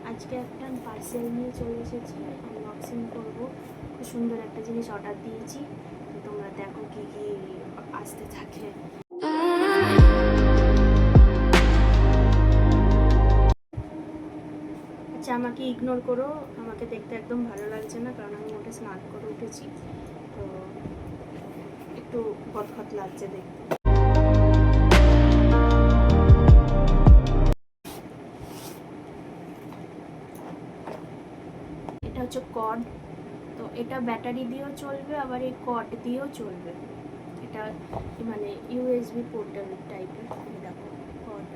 আজকে একটা পার্সেল নিয়ে চলে এসেছি, আনবক্সিং করবো। খুব সুন্দর একটা জিনিস অর্ডার দিয়েছি, তো তোমরা দেখো কি কি আসতে থাকে। আচ্ছা, আমাকে ইগনোর করো, আমাকে দেখতে একদম ভালো লাগছে না, কারণ আমি ওটা স্নান করে উঠেছি, তো একটু খতখত লাগছে দেখতে। এটা হচ্ছে কর্ড, তো এটা ব্যাটারি দিয়েও চলবে, আবার এই কর্ড দিয়েও চলবে। এটা মানে ইউএসবি পোর্টেবল টাইপের। দেখো কর্ড,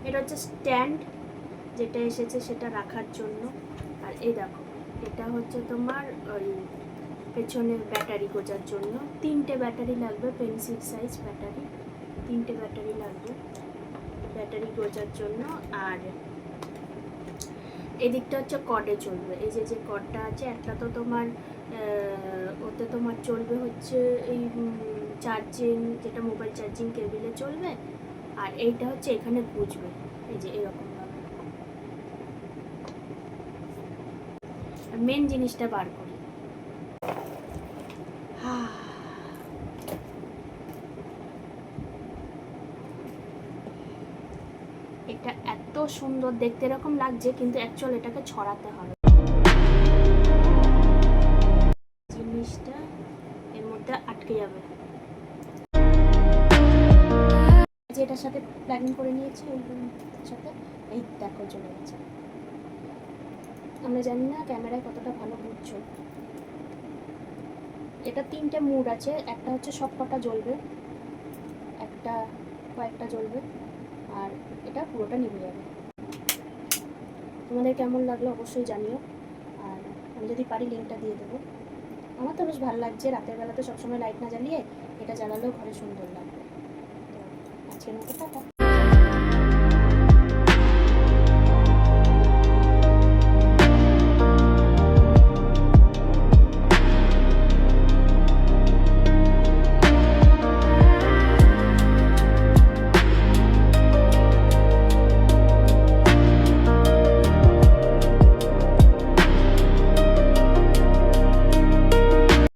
এটা হচ্ছে স্ট্যান্ড যেটা এসেছে সেটা রাখার জন্য। আর এই দেখো, এটা হচ্ছে তোমার ওই পেছনে ব্যাটারি গোজার জন্য। 3টে ব্যাটারি লাগবে, পেন্সিল সাইজ ব্যাটারি, 3টে ব্যাটারি লাগবে ব্যাটারি গোজার জন্য। আর এদিকটা হচ্ছে কর্ডে চলবে। এই যে যে কর্ডটা আছে, একটা তো তোমার ওতে তোমার চলবে হচ্ছে এই চার্জিং, যেটা মোবাইল চার্জিং কেবিলে চলবে, আর এইটা হচ্ছে এখানে গুজবে, এই যে এরকমভাবে। মেন জিনিসটা বার করি। এটা এত সুন্দর দেখতে, এরকম লাগছে, কিন্তু অ্যাকচুয়ালি এটাকে ছড়াতে হবে। জিনিসটা এর মধ্যে আটকে যাবে। যেটার সাথে প্ল্যানিং করে নিয়েছি ওই সাথে, এই দেখো চলে গেছে। আমরা জানি না ক্যামেরায় কতটা ভালো বুঝছো। এটা 3টে মুড আছে, একটা হচ্ছে সব কটা জ্বলবে, একটা কয়েকটা জ্বলবে, আর এটা পুরোটা নিভে যাবে। তোমাদের কেমন লাগলো অবশ্যই জানিও, আর আমি যদি পারি লিঙ্কটা দিয়ে দেবো। আমার তো বেশ ভালো লাগছে, রাতের বেলা তো সবসময় লাইট না জ্বালিয়ে এটা জ্বালালেও ঘরে সুন্দর লাগবে। তো আজকের মতো টাটা।